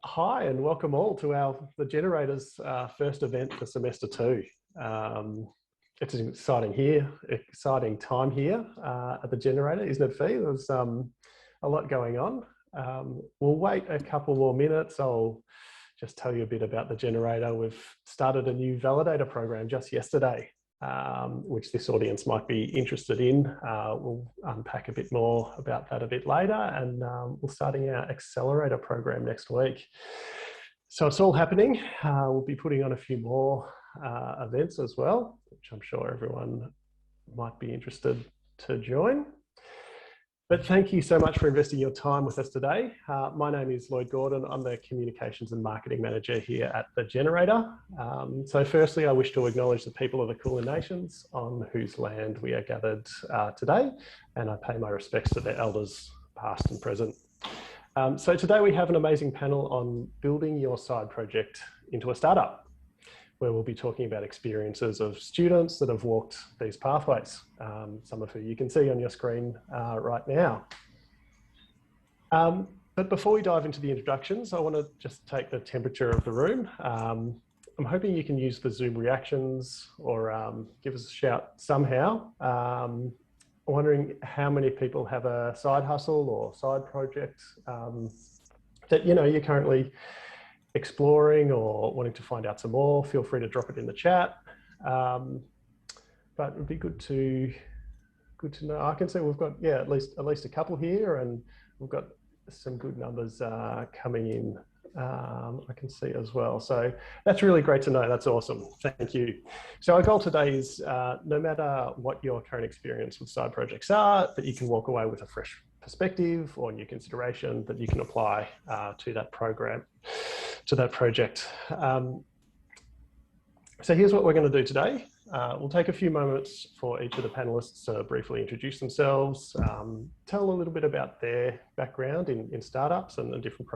Hi and welcome all to the Generators first event for semester 2. It's an exciting time here at the Generator, isn't it, Fee? There's a lot going on. We'll wait a couple more minutes. I'll just tell you a bit about the Generator. We've started a new validator program just yesterday, which this audience might be interested in. We'll unpack a bit more about that a bit later, and we're starting our accelerator program next week. So it's all happening. We'll be putting on a few more events as well, which I'm sure everyone might be interested to join. But thank you so much for investing your time with us today. My name is Lloyd Gordon. I'm the Communications and Marketing Manager here at the Generator. So firstly, I wish to acknowledge the people of the Kulin Nations on whose land we are gathered today, and I pay my respects to their elders, past and present. So today we have an amazing panel on building your side project into a startup, where we'll be talking about experiences of students that have walked these pathways, some of who you can see on your screen right now. But before we dive into the introductions, I want to just take the temperature of the room. I'm hoping you can use the Zoom reactions or give us a shout somehow. I'm wondering how many people have a side hustle or side project that you're currently exploring or wanting to find out some more. Feel free to drop it in the chat. But it would be good to know. I can see we've got at least a couple here, and we've got some good numbers coming in. I can see as well. So that's really great to know. That's awesome. Thank you. So our goal today is no matter what your current experience with side projects are, that you can walk away with a fresh perspective or new consideration that you can apply to that program, to that project. So here's what we're going to do today. We'll take a few moments for each of the panelists to briefly introduce themselves, tell a little bit about their background in startups and the different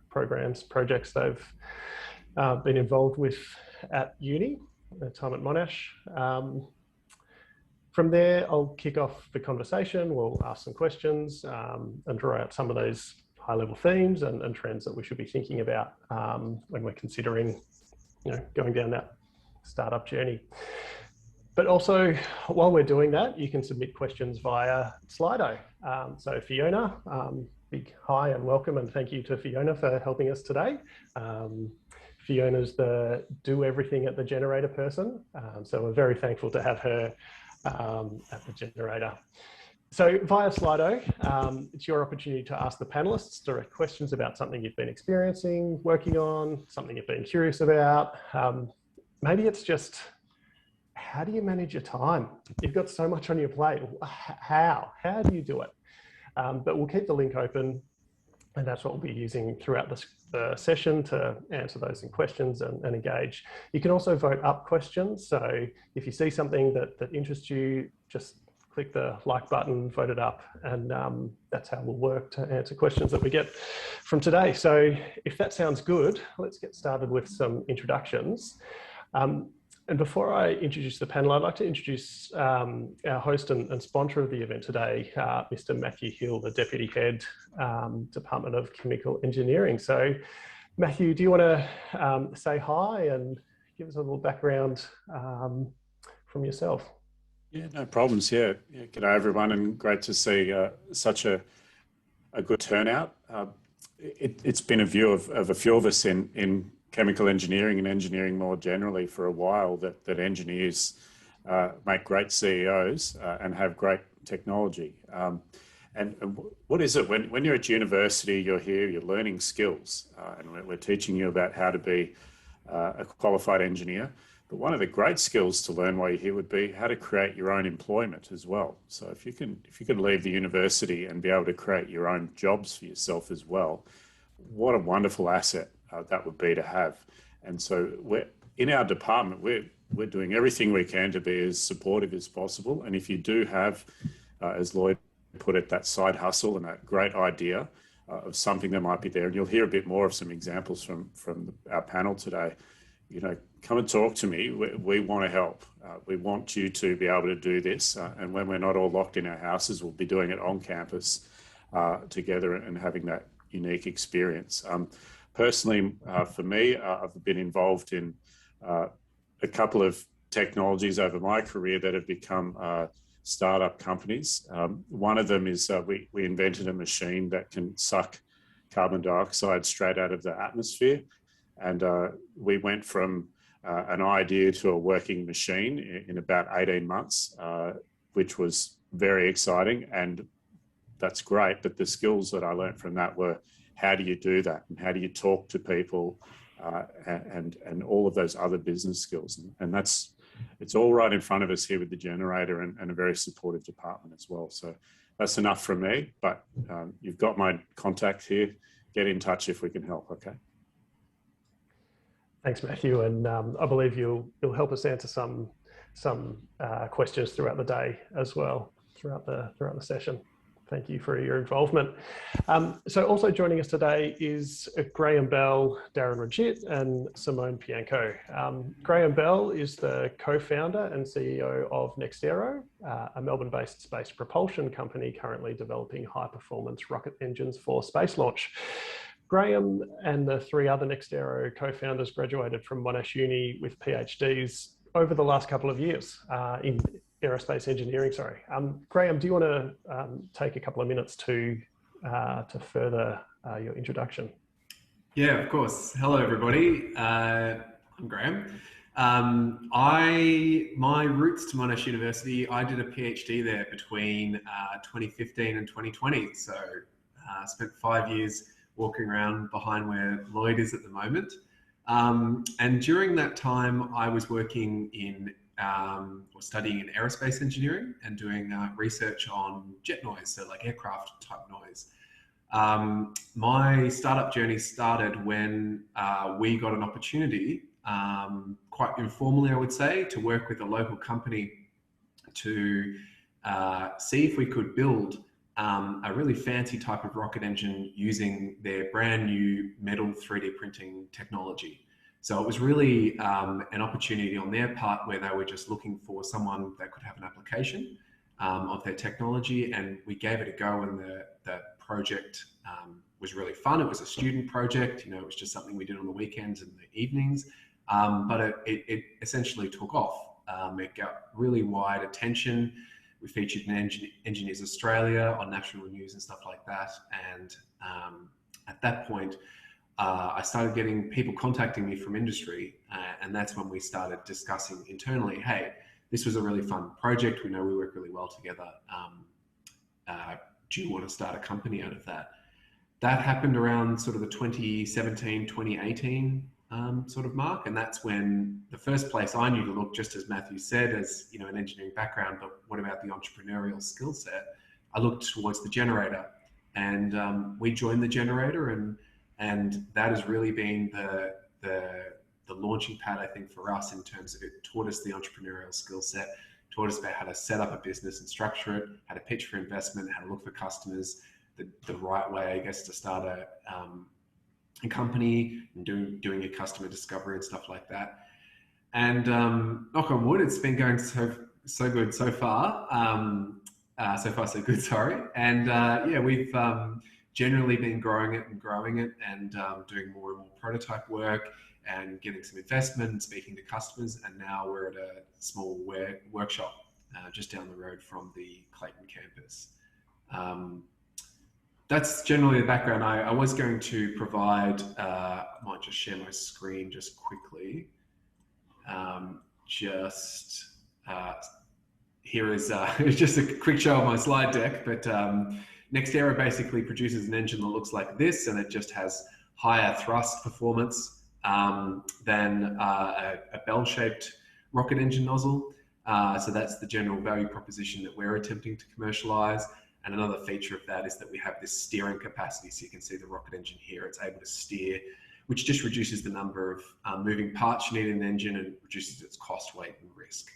projects they've been involved with at uni, their time at Monash. From there, I'll kick off the conversation. We'll ask some questions and draw out some of those high-level themes and trends that we should be thinking about when we're considering, going down that startup journey. But also, while we're doing that, you can submit questions via Slido. So Fiona, big hi and welcome, and thank you to Fiona for helping us today. Fiona's the do everything at the Generator person, so we're very thankful to have her at the Generator. So via Slido, it's your opportunity to ask the panelists direct questions about something you've been experiencing, working on, something you've been curious about. Maybe it's just, how do you manage your time? You've got so much on your plate. How do you do it? But we'll keep the link open, and that's what we'll be using throughout the session to answer those questions and engage. You can also vote up questions. So if you see something that interests you, just click the like button, vote it up, and that's how we'll work to answer questions that we get from today. So if that sounds good, let's get started with some introductions. And before I introduce the panel, I'd like to introduce our host and sponsor of the event today, Mr. Matthew Hill, the Deputy Head, Department of Chemical Engineering. So Matthew, do you want to say hi and give us a little background from yourself? Yeah, no problems. Yeah. G'day everyone, and great to see such a good turnout. It's been a view of a few of us in chemical engineering and engineering more generally for a while that engineers make great CEOs and have great technology. And what is it when you're at university? You're here, you're learning skills, and we're teaching you about how to be a qualified engineer. But one of the great skills to learn while you're here would be how to create your own employment as well. So if you can leave the university and be able to create your own jobs for yourself as well, what a wonderful asset that would be to have. And so in our department, we're doing everything we can to be as supportive as possible. And if you do have, as Lloyd put it, that side hustle and that great idea of something that might be there, and you'll hear a bit more of some examples from our panel today, come and talk to me. We want to help. We want you to be able to do this. And when we're not all locked in our houses, we'll be doing it on campus together and having that unique experience. personally, for me, I've been involved in a couple of technologies over my career that have become startup companies. One of them is we invented a machine that can suck carbon dioxide straight out of the atmosphere. And we went from an idea to a working machine in about 18 months, which was very exciting. And that's great. But the skills that I learned from that were, how do you do that? And how do you talk to people? And all of those other business skills. And it's all right in front of us here with the generator and a very supportive department as well. So that's enough from me, but you've got my contact here. Get in touch if we can help, okay? Thanks, Matthew. And I believe you'll help us answer some questions throughout the day as well, throughout the session. Thank you for your involvement. So also joining us today is Graham Bell, Darren Rajit, and Simone Pianco. Graham Bell is the co-founder and CEO of NextAero, a Melbourne-based space propulsion company currently developing high-performance rocket engines for space launch. Graham and the three other NextAero co-founders graduated from Monash Uni with PhDs over the last couple of years in aerospace engineering, sorry. Graham, do you want to take a couple of minutes to further your introduction? Yeah, of course. Hello, everybody. I'm Graham. My roots to Monash University, I did a PhD there between 2015 and 2020. So I spent 5 years walking around behind where Lloyd is at the moment. And during that time, I was working in or studying in aerospace engineering and doing research on jet noise, so like aircraft type noise. My startup journey started when we got an opportunity, quite informally I would say, to work with a local company to see if we could build a really fancy type of rocket engine using their brand new metal 3D printing technology. So it was really an opportunity on their part where they were just looking for someone that could have an application of their technology, and we gave it a go, and the project was really fun. It was a student project, you know, it was just something we did on the weekends and the evenings, but it essentially took off. It got really wide attention. We featured in Engineers Australia on national news and stuff like that, and at that point, I started getting people contacting me from industry, and that's when we started discussing internally, hey, this was a really fun project. We know we work really well together. Do you want to start a company out of that? That happened around sort of the 2017, 2018 sort of mark. And that's when the first place I knew to look, just as Matthew said, as you know, an engineering background, but what about the entrepreneurial skill set? I looked towards the generator, and we joined the generator, and that has really been the launching pad, I think, for us in terms of it taught us the entrepreneurial skill set, taught us about how to set up a business and structure it, how to pitch for investment, how to look for customers, the right way, I guess, to start a company and doing your customer discovery and stuff like that. And knock on wood, it's been going so good so far. So far so good, sorry. And yeah, we've generally been growing it and doing more and more prototype work and getting some investment, speaking to customers, and now we're at a small workshop just down the road from the Clayton campus. That's generally the background. I was going to provide, I might just share my screen just quickly. Here is just a quick show of my slide deck, but NextAero basically produces an engine that looks like this, and it just has higher thrust performance than a bell-shaped rocket engine nozzle. So that's the general value proposition that we're attempting to commercialize. And another feature of that is that we have this steering capacity. So you can see the rocket engine here, it's able to steer, which just reduces the number of moving parts you need in an engine and reduces its cost, weight, and risk.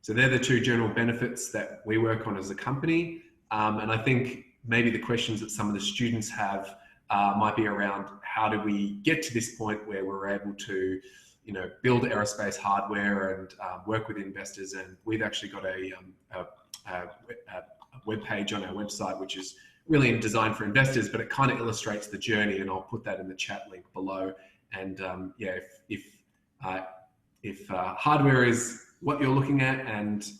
So they're the two general benefits that we work on as a company. And I think maybe the questions that some of the students have might be around how do we get to this point where we're able to, you know, build aerospace hardware and work with investors. And we've actually got a web page on our website, which is really designed for investors, but it kind of illustrates the journey, and I'll put that in the chat link below. And yeah, if hardware is what you're looking at, and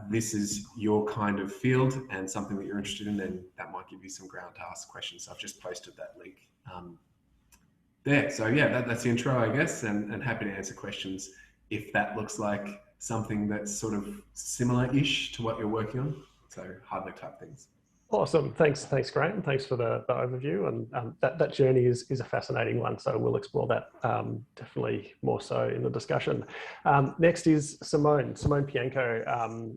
this is your kind of field and something that you're interested in, then that might give you some ground to ask questions. So I've just posted that link there. So yeah, that's the intro, I guess, and happy to answer questions if that looks like something that's sort of similar-ish to what you're working on. So hardware type things. Awesome. Thanks, Grant. And thanks for the overview. And that journey is a fascinating one. So we'll explore that definitely more so in the discussion. Next is Simone Pianko,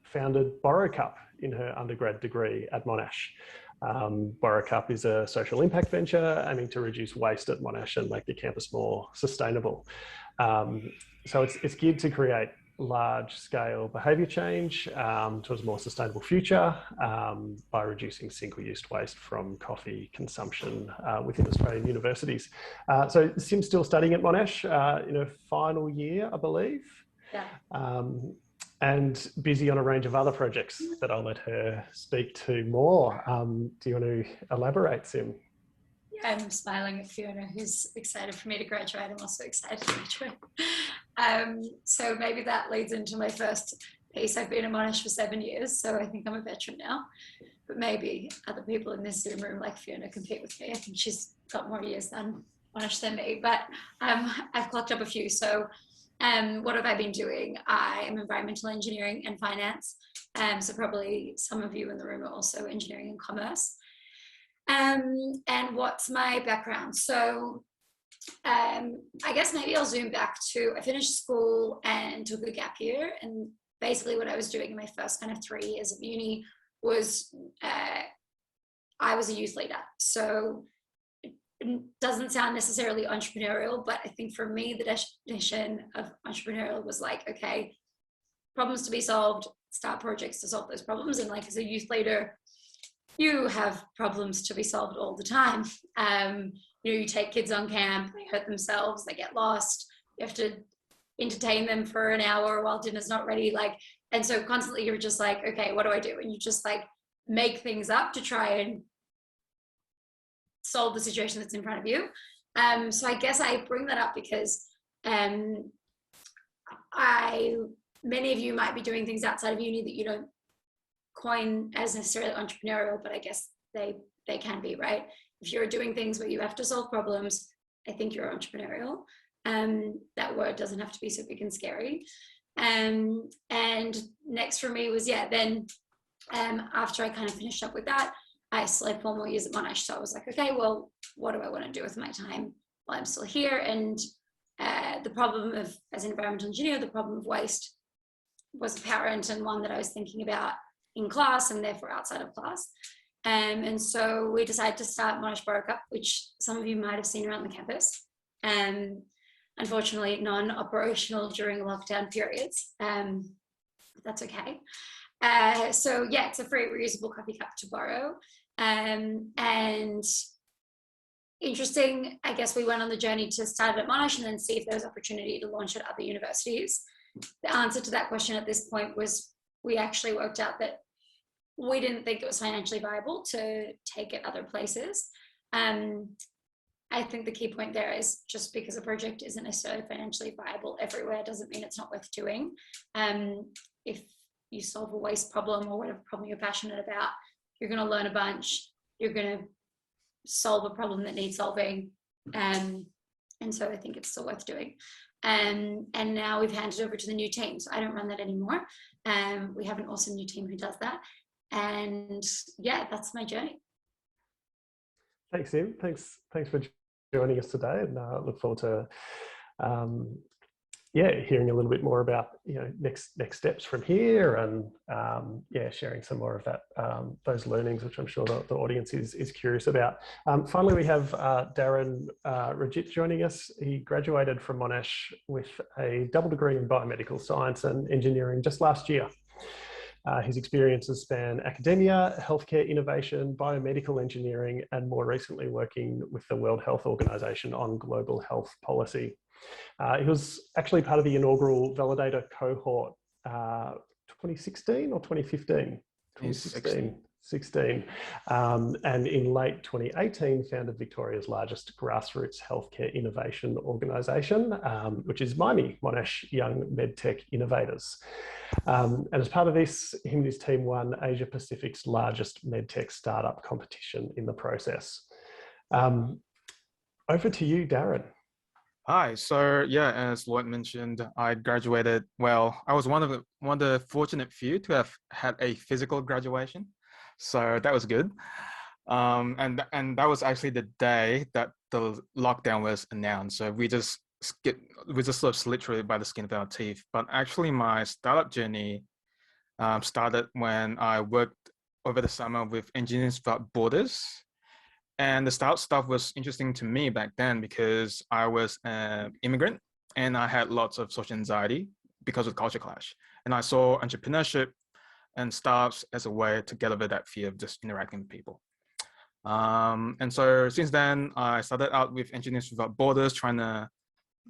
founded BorrowCup in her undergrad degree at Monash. BorrowCup is a social impact venture aiming to reduce waste at Monash and make the campus more sustainable. So it's geared to create large-scale behaviour change towards a more sustainable future by reducing single-use waste from coffee consumption within Australian universities. So Sim's still studying at Monash in her final year, I believe. Yeah. And busy on a range of other projects that I'll let her speak to more. Do you want to elaborate, Sim? I'm smiling at Fiona, who's excited for me to graduate. I'm also excited to graduate. So maybe that leads into my first piece. I've been at Monash for 7 years, so I think I'm a veteran now. But maybe other people in this Zoom room like Fiona compete with me. I think she's got more years than Monash than me, but I've clocked up a few. So what have I been doing? I am environmental engineering and finance. So probably some of you in the room are also engineering and commerce. And what's my background? So I guess maybe I'll zoom back to, I finished school and took a gap year. And basically what I was doing in my first kind of 3 years of uni was I was a youth leader. So it doesn't sound necessarily entrepreneurial, but I think for me, the definition of entrepreneurial was like, okay, problems to be solved, start projects to solve those problems. And like as a youth leader, you have problems to be solved all the time. You know, you take kids on camp, they hurt themselves, they get lost, you have to entertain them for an hour while dinner's not ready. And so constantly you're just like, okay, what do I do? And you just like make things up to try and solve the situation that's in front of you. So I guess I bring that up because many of you might be doing things outside of uni that you don't coin as necessarily entrepreneurial, but I guess they can be, right? If you're doing things where you have to solve problems, I think you're entrepreneurial. That word doesn't have to be so big and scary. And next for me was, then after I kind of finished up with that, I still had 4 more years at Monash. So I was like, okay, well, what do I want to do with my time while I'm still here? And the problem of, as an environmental engineer, the problem of waste was apparent and one that I was thinking about in class and therefore outside of class. And so we decided to start Monash BorrowCup, which some of you might have seen around the campus. Unfortunately, non-operational during lockdown periods. That's okay. So yeah, it's a free reusable coffee cup to borrow. And interesting, I guess we went on the journey to start at Monash and then see if there was opportunity to launch at other universities. The answer to that question at this point was we actually worked out that we didn't think it was financially viable to take it other places. I think the key point there is just because a project isn't necessarily financially viable everywhere doesn't mean it's not worth doing. If you solve a waste problem or whatever problem you're passionate about, you're going to learn a bunch, you're going to solve a problem that needs solving. And so I think it's still worth doing. And now we've handed over to the new team. So I don't run that anymore. We have an awesome new team who does that. And yeah, that's my journey. Thanks, Sim. Thanks for joining us today, and look forward to hearing a little bit more about next steps from here, and sharing some more of that those learnings, which I'm sure the audience is curious about. Finally, we have Darren Rajit joining us. He graduated from Monash with a double degree in biomedical science and engineering just last year. His experiences span academia, healthcare innovation, biomedical engineering, and more recently working with the World Health Organization on global health policy. He was actually part of the inaugural validator cohort 2016 or 2015? 2016. And in late 2018, founded Victoria's largest grassroots healthcare innovation organisation, which is Monash Young MedTech Innovators. And as part of this, him and his team won Asia Pacific's largest MedTech startup competition in the process. Over to you, Darren. Hi. So yeah, as Lloyd mentioned, I graduated. Well, I was one of the fortunate few to have had a physical graduation, so that was good. And that was actually the day that the lockdown was announced. So we just sort of slipped through it by the skin of our teeth. But actually, my startup journey started when I worked over the summer with Engineers Without Borders. And the startup stuff was interesting to me back then because I was an immigrant and I had lots of social anxiety because of culture clash. And I saw entrepreneurship and startups as a way to get over that fear of just interacting with people. And so since then, I started out with Engineers Without Borders, trying to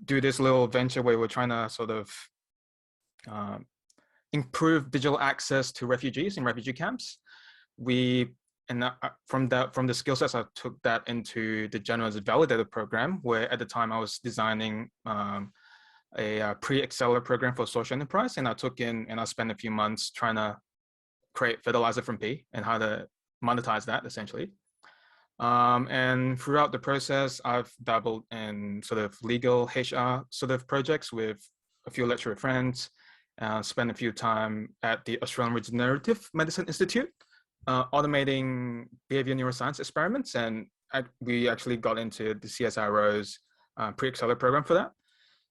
do this little venture where we're trying to sort of improve digital access to refugees in refugee camps. From the skill sets, I took that into the Generous Validator program, where at the time I was designing a pre-accelerator program for social enterprise, and I spent a few months trying to create fertilizer from pea and how to monetize that essentially. And throughout the process, I've dabbled in sort of legal HR sort of projects with a few lecturer friends, spent a few time at the Australian Regenerative Medicine Institute, automating behavior neuroscience experiments, and we actually got into the CSIRO's pre-accelerator program for that.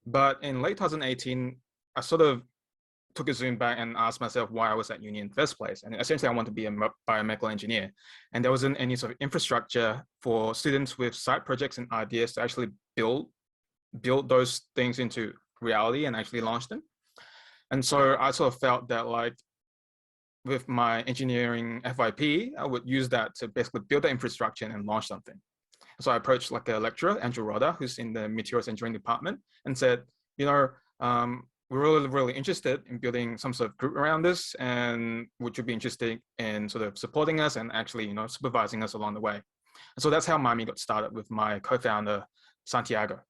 But in late 2018, I sort of took a zoom back and asked myself why I was at uni in the first place. And essentially, I wanted to be a biomedical engineer. And there wasn't any sort of infrastructure for students with side projects and ideas to actually build those things into reality and actually launch them. And so I sort of felt that, like, with my engineering FYP, I would use that to basically build the infrastructure and launch something. So I approached like a lecturer, Andrew Rodda, who's in the materials engineering department, and said, we're really interested in building some sort of group around this, and would you be interested in sort of supporting us and actually, supervising us along the way? And so that's how Miami got started with my co-founder, Santiago.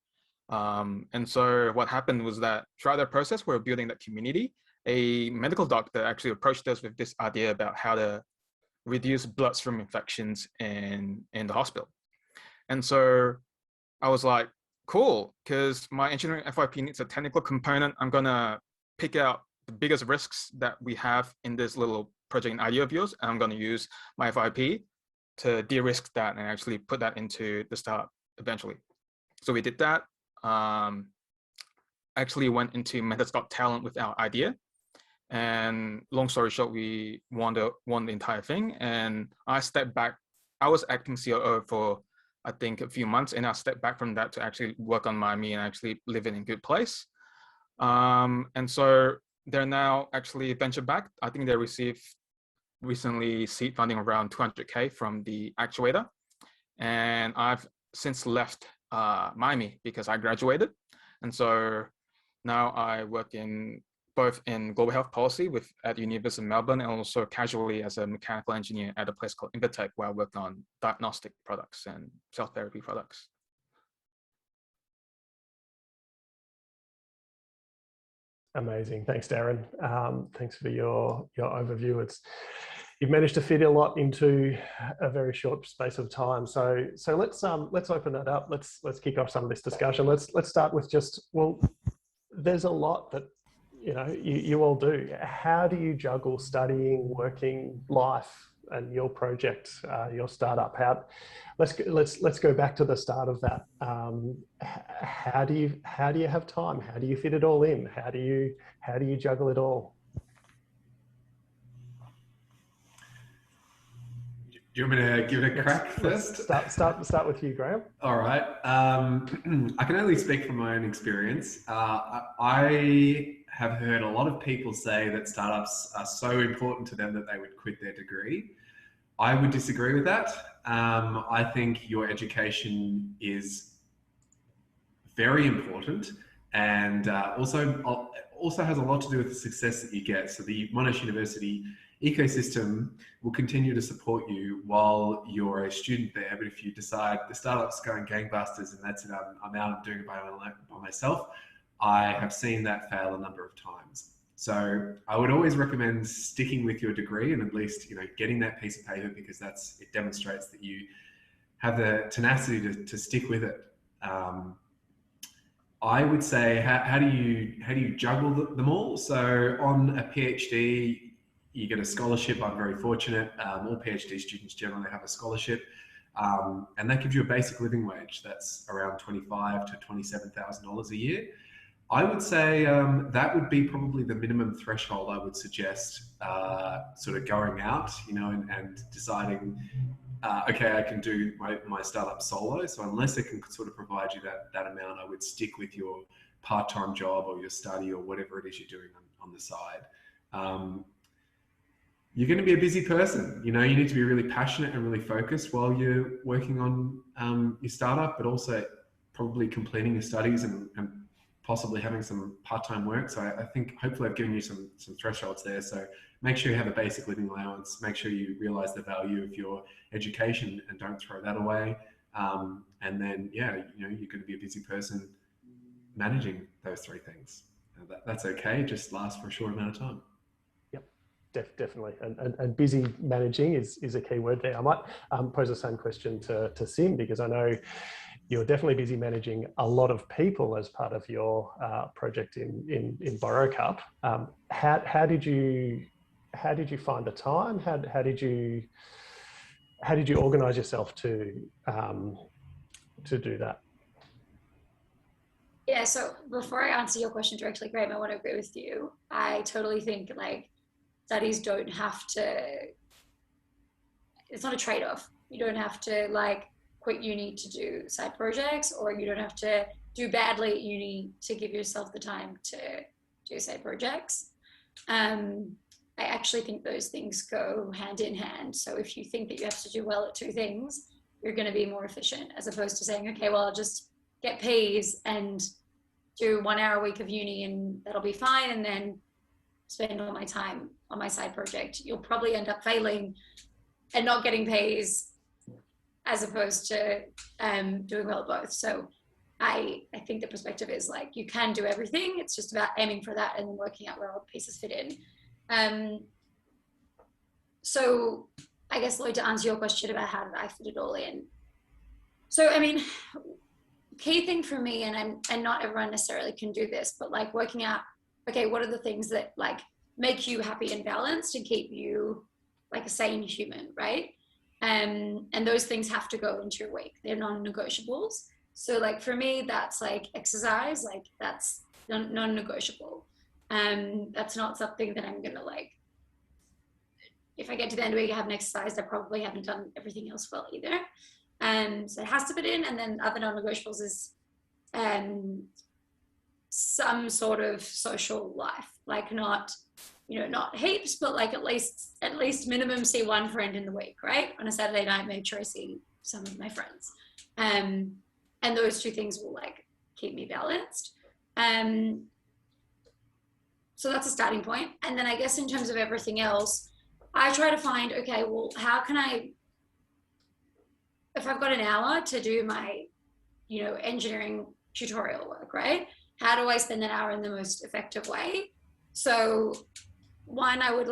And so what happened was that throughout that process, we were building that community. A medical doctor actually approached us with this idea about how to reduce bloodstream infections in the hospital. And so I was like, cool, because my engineering FYP needs a technical component. I'm going to pick out the biggest risks that we have in this little project and idea of yours, and I'm going to use my FYP to de-risk that and actually put that into the startup eventually. So we did that. Actually went into MedTech's Got Talent with our idea. And long story short, we won the entire thing. And I stepped back. I was acting COO for, I think, a few months, and I stepped back from that to actually work on Miami and actually live in a good place. And so they're now actually venture backed. I think they received recently seed funding around 200K from the actuator. And I've since left Miami because I graduated. And so now I work both in global health policy at the University of Melbourne, and also casually as a mechanical engineer at a place called Invaluable, where I worked on diagnostic products and cell therapy products. Amazing. Thanks, Darren. Thanks for your overview. You've managed to fit a lot into a very short space of time. So let's open that up. Let's kick off some of this discussion. Let's start with there's a lot that you all do. How do you juggle studying, working, life, and your project, your startup? Let's go back to the start of that. How do you have time? How do you fit it all in? How do you juggle it all? Do you want me to give it a crack first? Start with you, Graham. All right. I can only speak from my own experience. I have heard a lot of people say that startups are so important to them that they would quit their degree. I would disagree with that. I think your education is very important, and also has a lot to do with the success that you get. So the Monash University ecosystem will continue to support you while you're a student there. But if you decide the startup's going gangbusters and that's it, I'm out, I'm doing it by myself, I have seen that fail a number of times. So I would always recommend sticking with your degree and at least, getting that piece of paper, because it demonstrates that you have the tenacity to stick with it. I would say, how do you juggle them all? So on a PhD, you get a scholarship. I'm very fortunate. All PhD students generally have a scholarship, and that gives you a basic living wage. That's around $25,000 to $27,000 a year. I would say that would be probably the minimum threshold I would suggest, sort of going out, and deciding, okay, I can do my startup solo. So unless it can sort of provide you that amount, I would stick with your part-time job or your study or whatever it is you're doing on the side. You're going to be a busy person. You need to be really passionate and really focused while you're working on your startup, but also probably completing your studies and possibly having some part-time work. So I think hopefully I've given you some thresholds there. So make sure you have a basic living allowance, make sure you realize the value of your education and don't throw that away. And then, you're going to be a busy person managing those three things. That's okay, just last for a short amount of time. Yep, definitely. And busy managing is a key word there. I might pose the same question to Sim, because I know you're definitely busy managing a lot of people as part of your project in BorrowCup. How did you find the time? How did you organise yourself to do that? Yeah. So before I answer your question directly, Graham, I want to agree with you. I totally think studies don't have to. It's not a trade-off. You don't have to quit uni to do side projects, or you don't have to do badly at uni to give yourself the time to do side projects. I actually think those things go hand in hand. So if you think that you have to do well at two things, you're going to be more efficient, as opposed to saying, okay, well, I'll just get P's and do 1 hour a week of uni and that'll be fine, and then spend all my time on my side project. You'll probably end up failing and not getting P's, as opposed to doing well at both. So I think the perspective is you can do everything. It's just about aiming for that and working out where all the pieces fit in. So I guess, Lloyd, to answer your question about how did I fit it all in. So, key thing for me, and not everyone necessarily can do this, but working out, okay, what are the things that make you happy and balanced and keep you a sane human, right? And those things have to go into your week. They're non-negotiables. So for me, that's exercise, that's non-negotiable. That's not something that I'm gonna if I get to the end of the week, I haven't exercised, I probably haven't done everything else well either. So it has to fit in. And then other non-negotiables is some sort of social life, not not heaps, but at least minimum see one friend in the week, right? On a Saturday night, make sure I see some of my friends. And those two things will keep me balanced. So that's a starting point. And then I guess in terms of everything else, I try to find, okay, well, how can if I've got an hour to do my, engineering tutorial work, right? How do I spend that hour in the most effective way? So one, I would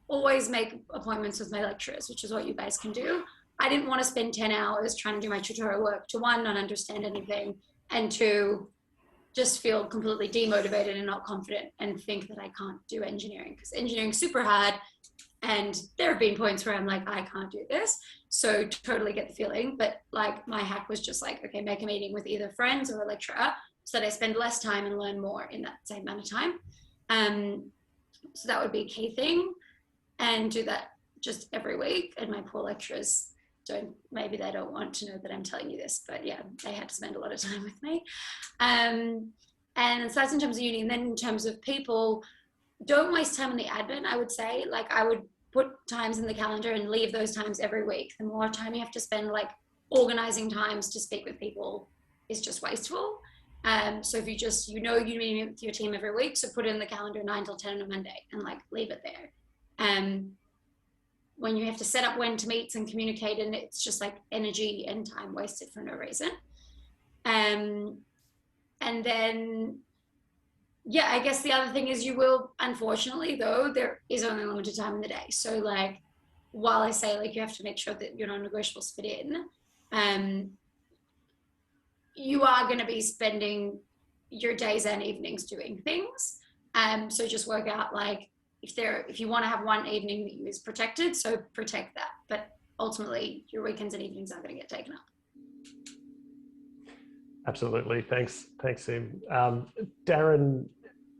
always make appointments with my lecturers, which is what you guys can do. I didn't want to spend 10 hours trying to do my tutorial work to one, not understand anything, and two, just feel completely demotivated and not confident and think that I can't do engineering, because engineering's super hard. And there have been points where I'm I can't do this. So totally get the feeling. But my hack was just okay, make a meeting with either friends or a lecturer so that I spend less time and learn more in that same amount of time. So that would be a key thing, and do that just every week. And my poor lecturers maybe they don't want to know that I'm telling you this, but yeah, they had to spend a lot of time with me. And so that's in terms of uni. And then in terms of people, don't waste time on the admin, I would say. I would put times in the calendar and leave those times every week. The more time you have to spend organizing times to speak with people is just wasteful. So if you meet with your team every week, so put it in the calendar 9 till 10 on a Monday and leave it there. when you have to set up when to meet and communicate, and it's just like energy and time wasted for no reason. And then, yeah, I guess the other thing is you will, unfortunately though, there is only limited time in the day. So like, while I say like you have to make sure that your non-negotiables fit in, you are going to be spending your days and evenings doing things. So just work out like, if you want to have one evening that you is protected, so protect that. But ultimately, your weekends and evenings are going to get taken up. Absolutely. Thanks, Sim. Darren,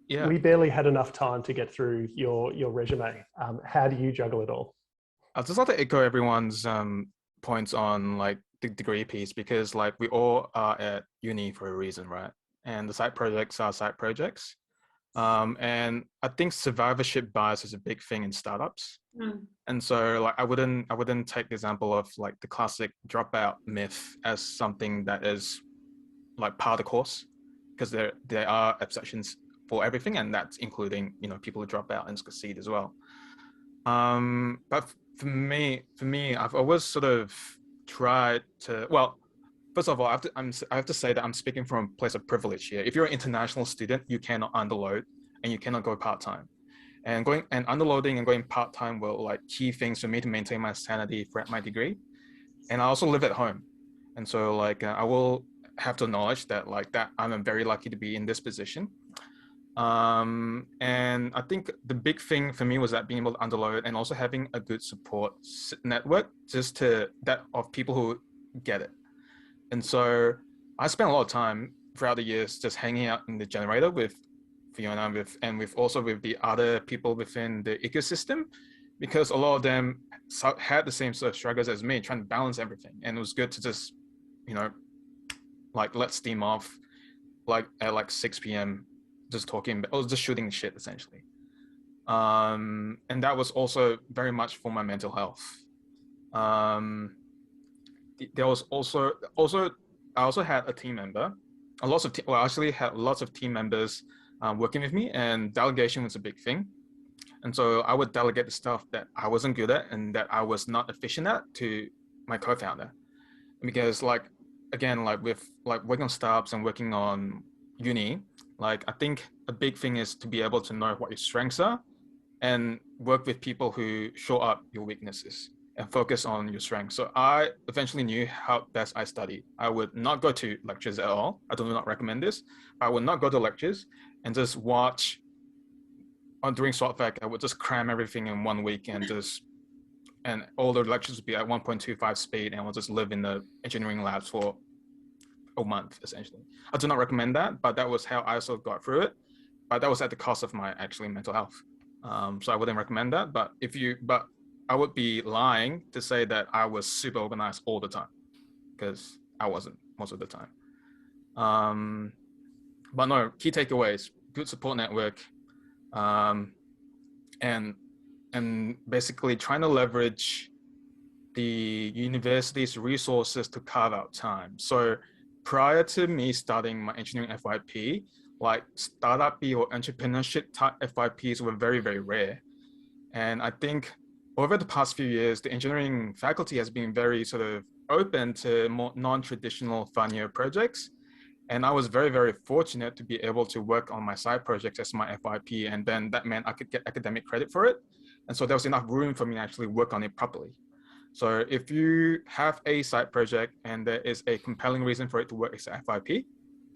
Yeah. we barely had enough time to get through your resume. How do you juggle it all? I'd just like to echo everyone's points on like the degree piece, because like we all are at uni for a reason, right? And the side projects are side projects. And I think survivorship bias is a big thing in startups. And so like I wouldn't take the example of like the classic dropout myth as something that is like part of the course, because there are exceptions for everything, and that's including, you know, people who drop out and succeed as well. But for me, I've always sort of tried to, well, first of all, I have to say that I'm speaking from a place of privilege here. If you're an international student, you cannot underload and you cannot go part-time. And underloading and going part-time were like key things for me to maintain my sanity throughout my degree. And I also live at home. And so like I will have to acknowledge that like that I'm very lucky to be in this position. And I think the big thing for me was that being able to underload and also having a good support network of people who get it. And so I spent a lot of time throughout the years just hanging out in the generator with Fiona and with the other people within the ecosystem, because a lot of them had the same sort of struggles as me, trying to balance everything. And it was good to just, you know, like let steam off like at like 6 p.m. just talking, I was just shooting shit essentially. And that was also very much for my mental health. There was also I also had a team member, I actually had lots of team members working with me, and delegation was a big thing. And so I would delegate the stuff that I wasn't good at and that I was not efficient at to my co-founder. Because like, again, like with like working on startups and working on uni, like I think a big thing is to be able to know what your strengths are and work with people who show up your weaknesses and focus on your strengths. So I eventually knew how best I studied. I would not go to lectures at all. I do not recommend this. I would not go to lectures and just watch during SWOT-Vac. I would just cram everything in 1 week and all the lectures would be at 1.25 speed, and we'll just live in the engineering labs for a month, essentially. I do not recommend that, but that was how I also got through it. But that was at the cost of my actually mental health. So I wouldn't recommend that. But I would be lying to say that I was super organized all the time, because I wasn't most of the time. But no, key takeaways: good support network, and basically trying to leverage the university's resources to carve out time. So prior to me starting my engineering FYP, like startup or entrepreneurship type FYPs were very, very rare. And I think over the past few years, the engineering faculty has been very sort of open to more non-traditional funnier projects. And I was very, very fortunate to be able to work on my side projects as my FYP. And then that meant I could get academic credit for it. And so there was enough room for me to actually work on it properly. So if you have a side project and there is a compelling reason for it to work as an FYP,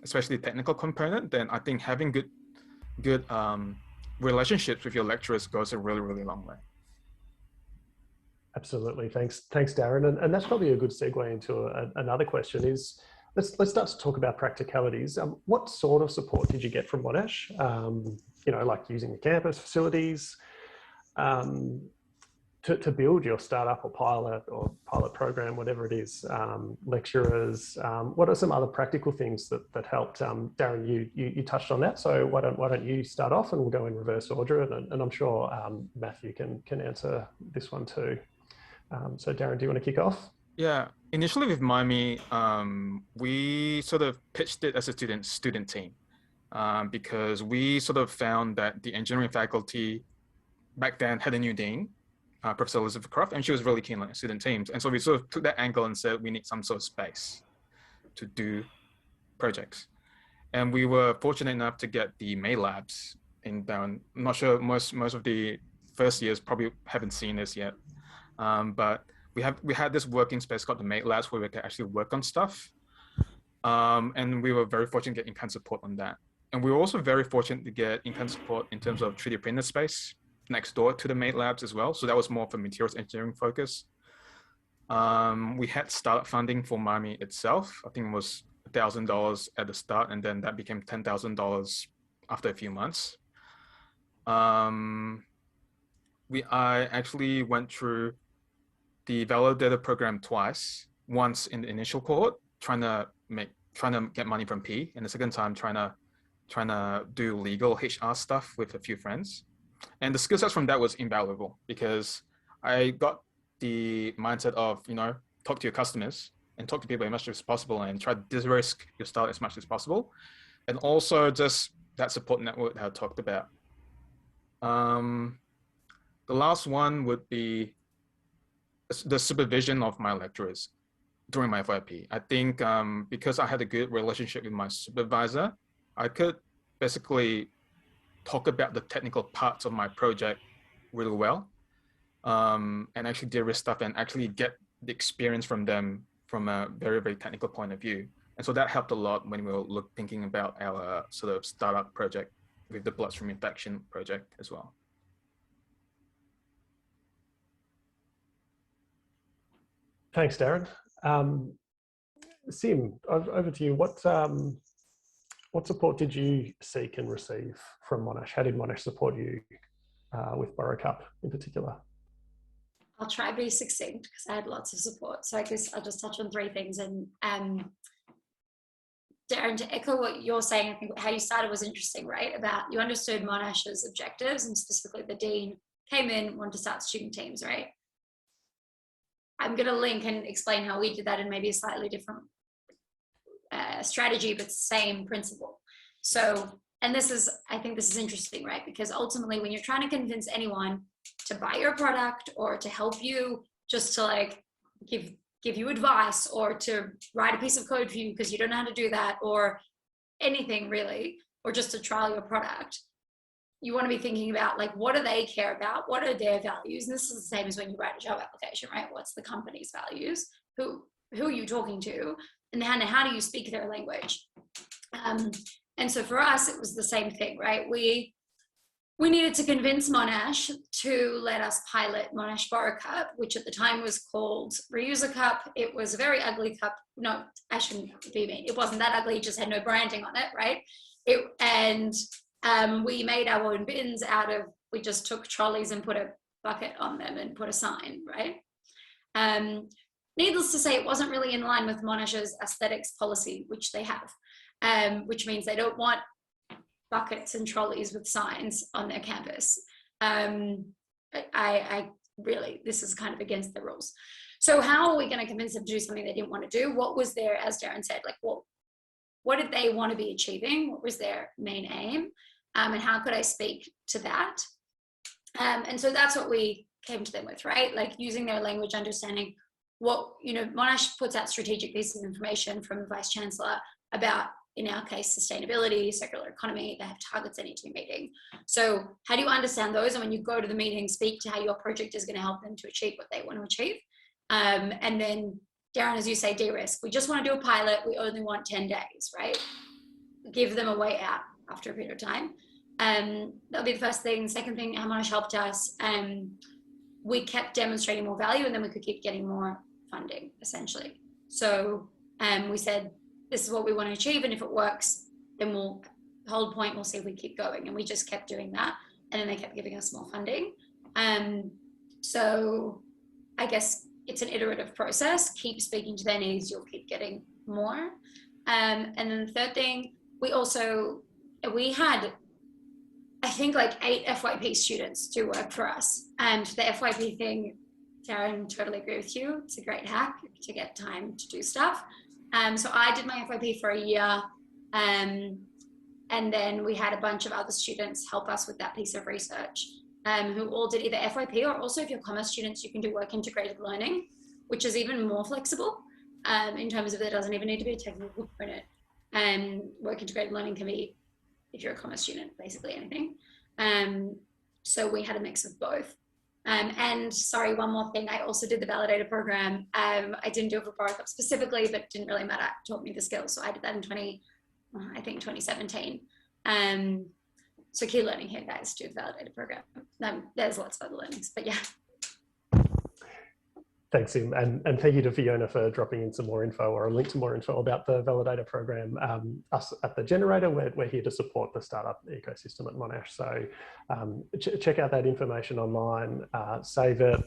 especially technical component, then I think having good relationships with your lecturers goes a really, really long way. Absolutely. Thanks, Darren. And that's probably a good segue into another question is, let's start to talk about practicalities. What sort of support did you get from Monash? You know, like using the campus facilities to build your startup or pilot program, whatever it is, lecturers. What are some other practical things that helped? Darren, you touched on that. So why don't you start off, and we'll go in reverse order, and I'm sure Matthew can answer this one too. So Darren, do you want to kick off? Yeah, initially with Miami, we sort of pitched it as a student team, because we sort of found that the engineering faculty back then had a new dean, Professor Elizabeth Croft, and she was really keen on student teams. And so we sort of took that angle and said we need some sort of space to do projects. And we were fortunate enough to get the May Labs in Darren. I'm not sure most of the first years probably haven't seen this yet, but we had this working space called the May Labs where we could actually work on stuff. And we were very fortunate to get in-kind support on that. And we were also very fortunate to get in-kind support in terms of 3D printer space next door to the Mate Labs as well. So that was more for materials engineering focus. We had startup funding for Miami itself. I think it was $1,000 at the start, and then that became $10,000 after a few months. I actually went through the validator program twice, once in the initial cohort, trying to get money from P, and the second time trying to do legal HR stuff with a few friends. And the skill sets from that was invaluable because I got the mindset of, talk to your customers and talk to people as much as possible and try to de-risk your style as much as possible. And also just that support network that I talked about. The last one would be the supervision of my lecturers during my FYP. I think because I had a good relationship with my supervisor, I could basically talk about the technical parts of my project really well, and actually de-risk stuff and actually get the experience from them from a very, very technical point of view. And so that helped a lot when we were thinking about our sort of startup project with the bloodstream infection project as well. Thanks, Darren. Sim, over to you. What support did you seek and receive from Monash? How did Monash support you with BorrowCup in particular? I'll try to be succinct because I had lots of support. So I guess I'll just touch on three things. And Darren, to echo what you're saying, I think how you started was interesting, right? About you understood Monash's objectives, and specifically the dean came in, wanted to start student teams, right? I'm going to link and explain how we did that in maybe a slightly different strategy, but same principle. So, and I think this is interesting, right? Because ultimately when you're trying to convince anyone to buy your product or to help you, just to like give you advice or to write a piece of code for you because you don't know how to do that, or anything really, or just to trial your product, you want to be thinking about like, what do they care about? What are their values? And this is the same as when you write a job application, right? What's the company's values? Who are you talking to? And how do you speak their language? And so for us, it was the same thing, right? We needed to convince Monash to let us pilot Monash BorrowCup, which at the time was called Reuser Cup. It was a very ugly cup. No, I shouldn't be mean. It wasn't that ugly. It just had no branding on it, right? We made our own bins we just took trolleys and put a bucket on them and put a sign, right? Needless to say, it wasn't really in line with Monash's aesthetics policy, which they have, which means they don't want buckets and trolleys with signs on their campus. This is kind of against the rules. So how are we going to convince them to do something they didn't want to do? What was their, as Darren said, like, what did they want to be achieving? What was their main aim? And how could I speak to that? And so that's what we came to them with, right? Like using their language, understanding what, Monash puts out strategic pieces of information from the Vice Chancellor about, in our case, sustainability, circular economy. They have targets they need to be meeting. So how do you understand those? And when you go to the meeting, speak to how your project is going to help them to achieve what they want to achieve. And then, Darren, as you say, de-risk. We just want to do a pilot. We only want 10 days, right? Give them a way out after a period of time. That'll be the first thing. Second thing, how Monash helped us. We kept demonstrating more value, and then we could keep getting more funding, essentially. So we said, this is what we want to achieve, and if it works, then we'll hold point, we'll see if we keep going. And we just kept doing that, and then they kept giving us more funding. So I guess it's an iterative process. Keep speaking to their needs, you'll keep getting more. And then the third thing, we had, I think, like 8 FYP students do work for us. And the FYP thing, Darren, totally agree with you. It's a great hack to get time to do stuff. So I did my FYP for a year, and then we had a bunch of other students help us with that piece of research. who all did either FYP, or also if you're commerce students, you can do work integrated learning, which is even more flexible in terms of there doesn't even need to be a technical component. Work integrated learning can be, if you're a commerce student, basically anything. So we had a mix of both. And sorry, one more thing, I also did the validator program. I didn't do it for BorrowCup specifically, but didn't really matter. It taught me the skills. So I did that in 2017. So key learning here, guys, do the validator program. There's lots of other learnings, but yeah. Thanks, Sim, and thank you to Fiona for dropping in some more info, or a link to more info about the validator program. Us at the Generator, we're here to support the startup ecosystem at Monash. So check out that information online, save it,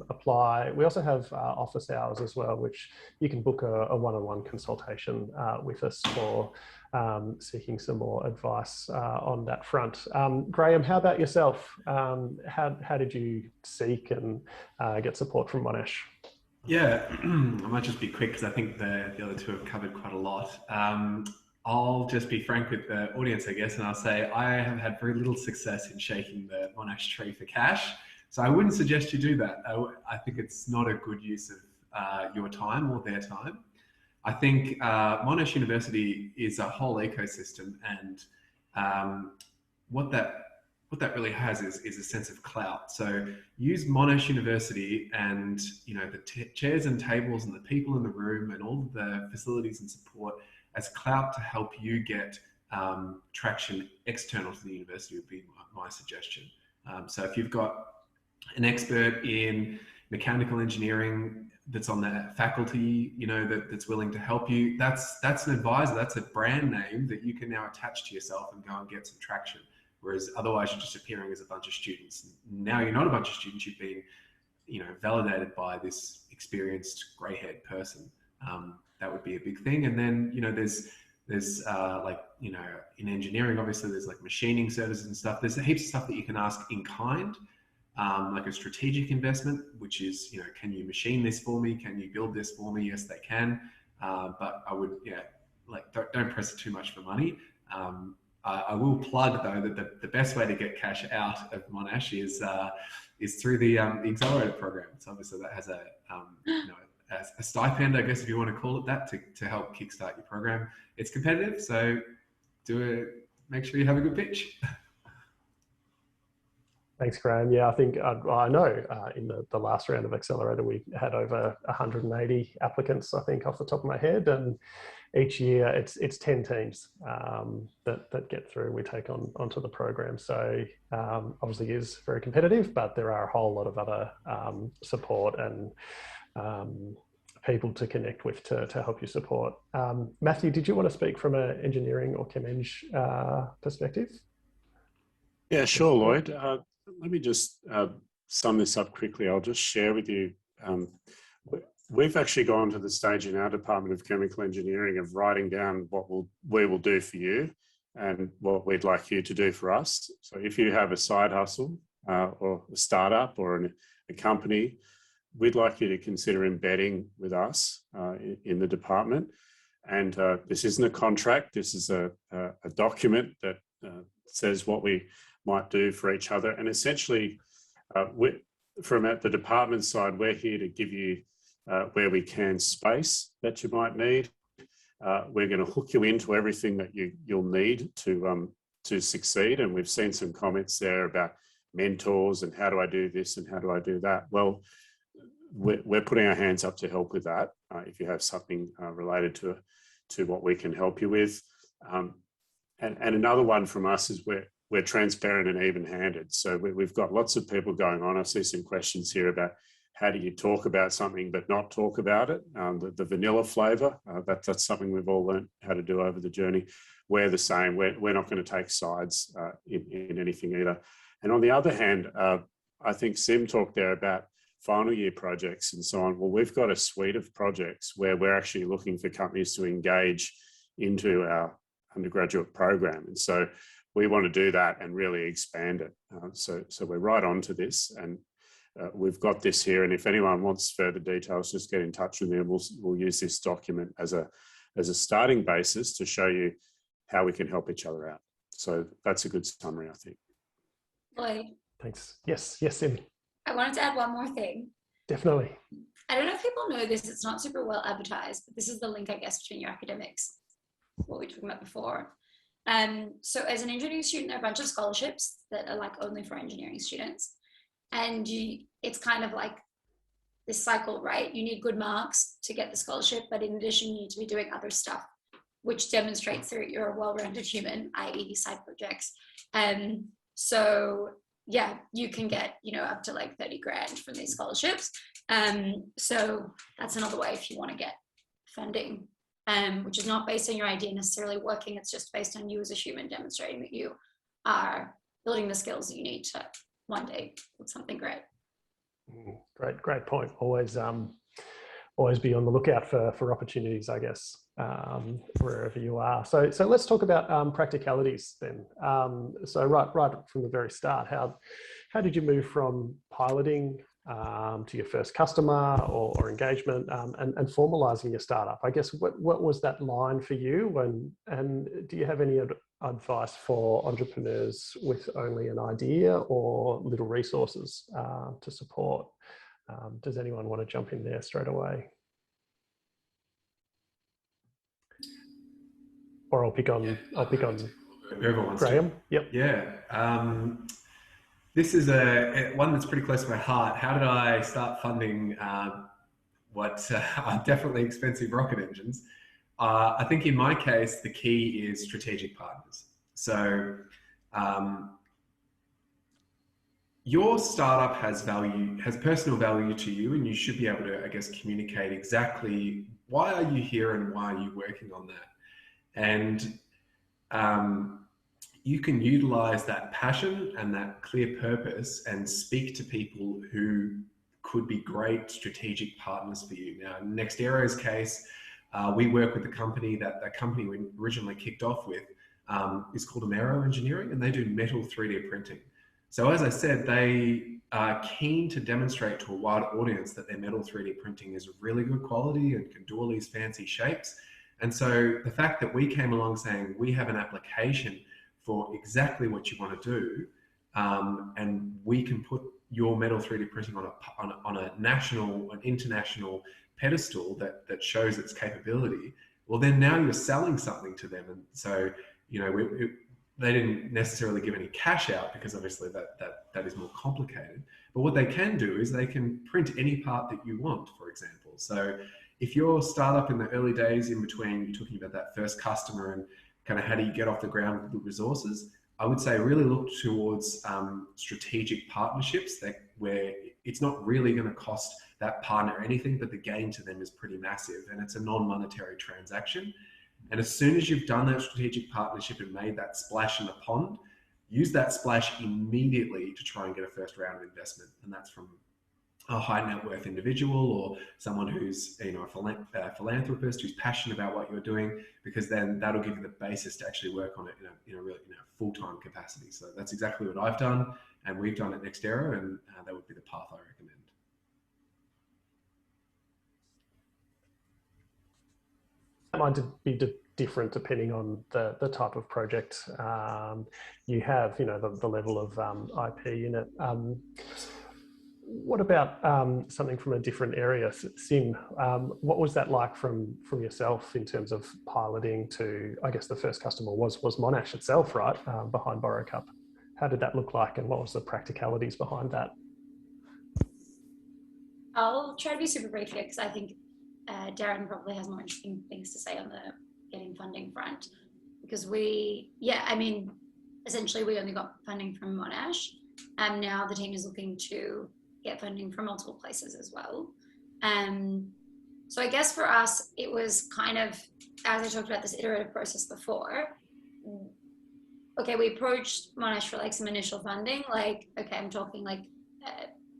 apply. We also have office hours as well, which you can book a one-on-one consultation with us for seeking some more advice on that front. Graham, how about yourself? How did you seek and get support from Monash? Yeah, I might just be quick because I think the other two have covered quite a lot. I'll just be frank with the audience, I guess, and I'll say I have had very little success in shaking the Monash tree for cash. So I wouldn't suggest you do that. I think it's not a good use of your time or their time. I think Monash University is a whole ecosystem, and what that really has is a sense of clout. So use Monash University and the chairs and tables and the people in the room and all the facilities and support as clout to help you get traction external to the university would be my suggestion. So if you've got an expert in mechanical engineering that's on the faculty, that's willing to help you, that's an advisor, that's a brand name that you can now attach to yourself and go and get some traction. Whereas otherwise you're just appearing as a bunch of students. Now you're not a bunch of students, you've been, validated by this experienced grey-haired person. That would be a big thing. And then, there's in engineering, obviously there's like machining services and stuff. There's heaps of stuff that you can ask in kind, like a strategic investment, which is, can you machine this for me? Can you build this for me? Yes, they can. But I would, don't press it too much for money. I will plug though that the best way to get cash out of Monash is through the Accelerator program. So obviously that has a stipend, I guess, if you want to call it that, to help kickstart your program. It's competitive, so make sure you have a good pitch. Thanks, Graham. Yeah, I think I know in the last round of Accelerator we had over 180 applicants, I think, off the top of my head, and each year it's 10 teams that get through. We take onto the program, so obviously is very competitive, but there are a whole lot of other support and people to connect with to help you support. Matthew, did you want to speak from an engineering or chem-eng perspective? Yeah, sure, Lloyd. Let me just sum this up quickly. I'll just share with you. We've actually gone to the stage in our Department of Chemical Engineering of writing down what we will do for you and what we'd like you to do for us. So if you have a side hustle or a startup or a company, we'd like you to consider embedding with us in the department. And this isn't a contract. This is a document that says what we might do for each other. And essentially, from at the department side, we're here to give you where we can space that you might need. We're going to hook you into everything that you'll need to succeed. And we've seen some comments there about mentors and how do I do this and how do I do that? Well, we're putting our hands up to help with that. If you have something related to what we can help you with. And another one from us is we're transparent and even-handed. So we've got lots of people going on. I see some questions here about how do you talk about something but not talk about it? The vanilla flavour, that's something we've all learned how to do over the journey. We're the same. We're not going to take sides in anything either. And on the other hand, I think Sim talked there about final year projects and so on. Well, we've got a suite of projects where we're actually looking for companies to engage into our undergraduate program. And so we want to do that and really expand it. So we're right on to this, and we've got this here. And if anyone wants further details, just get in touch with me, and we'll use this document as a starting basis to show you how we can help each other out. So that's a good summary, I think. Lloyd, Thanks. Yes, Sim. I wanted to add one more thing. Definitely. I don't know if people know this, it's not super well advertised, but this is the link, I guess, between your academics, what we were talking about before. So as an engineering student, there are a bunch of scholarships that are like only for engineering students. And it's kind of like this cycle, right? You need good marks to get the scholarship, but in addition, you need to be doing other stuff, which demonstrates that you're a well-rounded human, i.e. side projects. So yeah, you can get, up to like 30 grand from these scholarships. So that's another way if you want to get funding, which is not based on your idea necessarily working. It's just based on you as a human demonstrating that you are building the skills that you need to one day build something great. Great point. Always be on the lookout for opportunities, I guess, wherever you are. So let's talk about practicalities then. So right from the very start, how did you move from piloting to your first customer or engagement and formalizing your startup? I guess what was that line for you? And do you have any advice for entrepreneurs with only an idea or little resources to support? Does anyone want to jump in there straight away? Or I'll pick on whoever wants Graham. to. Yep. Yeah. This is one that's pretty close to my heart. How did I start funding what are definitely expensive rocket engines? I think in my case, the key is strategic partners. So your startup has personal value to you, and you should be able to, I guess, communicate exactly why are you here and why are you working on that. And you can utilize that passion and that clear purpose and speak to people who could be great strategic partners for you. Now, in NextAero's case, we work with the company that we originally kicked off with is called Aero Engineering, and they do metal 3D printing. So as I said, they are keen to demonstrate to a wide audience that their metal 3D printing is really good quality and can do all these fancy shapes. And so the fact that we came along saying we have an application for exactly what you want to do, and we can put your metal 3D printing on a national, an international pedestal that shows its capability, well, then now you're selling something to them. And so, they didn't necessarily give any cash out because obviously that is more complicated. But what they can do is they can print any part that you want, for example. So if your startup in the early days in between, you're talking about that first customer and kind of how do you get off the ground with the resources, I would say really look towards strategic partnerships where it's not really going to cost that partner anything, but the gain to them is pretty massive, and it's a non-monetary transaction. And as soon as you've done that strategic partnership and made that splash in the pond, use that splash immediately to try and get a first round of investment. And that's from a high net worth individual or someone who's a philanthropist who's passionate about what you're doing, because then that'll give you the basis to actually work on it in a really full-time capacity. So that's exactly what I've done, and we've done at NextAero, and that would be the path I recommend. That might be different depending on the type of project you have, the level of IP in it. What about something from a different area? Sim, what was that like from yourself in terms of piloting to, I guess the first customer was Monash itself, right, behind BorrowCup? How did that look like, and what was the practicalities behind that? I'll try to be super brief here because I think Darren probably has more interesting things to say on the getting funding front, because essentially we only got funding from Monash, and now the team is looking to get funding from multiple places as well. So I guess for us, it was kind of, as I talked about this iterative process before, okay, we approached Monash for like some initial funding, like, okay, I'm talking like